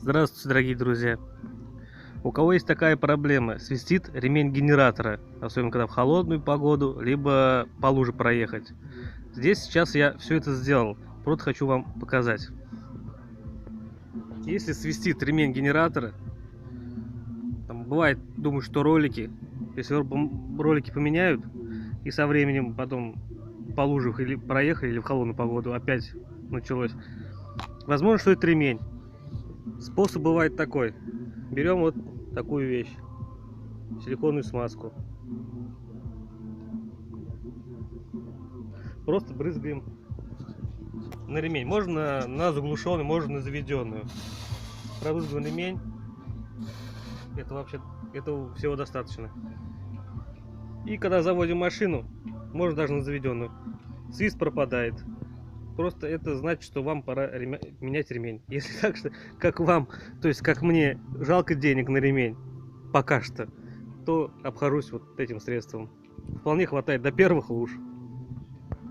Здравствуйте, дорогие друзья! У кого есть такая проблема, свистит ремень генератора, особенно когда в холодную погоду, либо по луже проехать. Здесь сейчас я все это сделал, просто хочу вам показать. Если свистит ремень генератора, там бывает, думаю, что ролики, если ролики поменяют, и со временем потом по лужах или проехали, или в холодную погоду опять началось, возможно, что это ремень. Способ бывает такой. Берем вот такую вещь, силиконовую смазку, просто брызгаем на ремень. Можно на заглушенную, можно на заведенную. Пробрызгиваем ремень. Этого всего достаточно. И когда заводим машину, можно даже на заведенную, свист пропадает. Просто это значит, что вам пора менять ремень. Если так, что как вам, то есть как мне, жалко денег на ремень, пока что, то обхожусь вот этим средством. Вполне хватает до первых луж.